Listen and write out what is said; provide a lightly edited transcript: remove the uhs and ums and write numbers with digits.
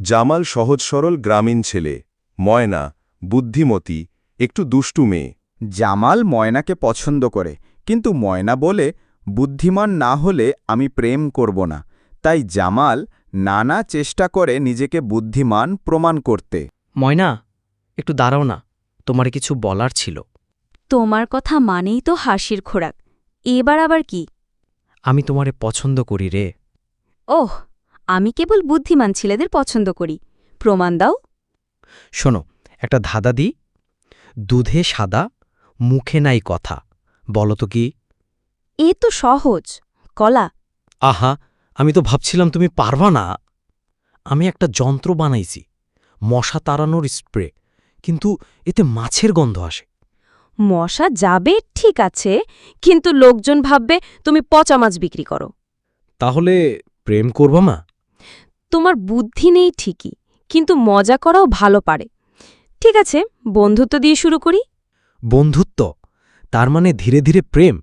জামাল সহজ সরল গ্রামীণ ছেলে, ময়না বুদ্ধিমতী, একটু দুষ্টু মেয়ে। জামাল ময়নাকে পছন্দ করে, কিন্তু ময়না বলে বুদ্ধিমান না হলে আমি প্রেম করব না। তাই জামাল নানা চেষ্টা করে নিজেকে বুদ্ধিমান প্রমাণ করতে। ময়না, একটু দাঁড়াও না, তোমার কিছু বলার ছিল। তোমার কথা মানেই তো হাসির খোরাক, এবার আবার কি? আমি তোমারে পছন্দ করি রে। ওহ, আমি কেবল বুদ্ধিমান ছেলেদের পছন্দ করি, প্রমাণ দাও। শোনো, একটা ধাঁধা দিই। দুধে সাদা, মুখে নাই কথা, বলো তো কি? এ তো সহজ, কলা। আহা, আমি তো ভাবছিলাম তুমি পারবা না। আমি একটা যন্ত্র বানাইছি, মশা তাড়ানোর স্প্রে, কিন্তু এতে মাছের গন্ধ আসে। মশা যাবে ঠিক আছে, কিন্তু লোকজন ভাববে তুমি পচা মাছ বিক্রি করো। তাহলে প্রেম করবা মা? তোমার বুদ্ধি নেই ঠিকই, কিন্তু মজা করাও ভালো পারে। ঠিক আছে, বন্ধুত্ব দিয়ে শুরু করি। বন্ধুত্ব? তার মানে ধীরে ধীরে প্রেম?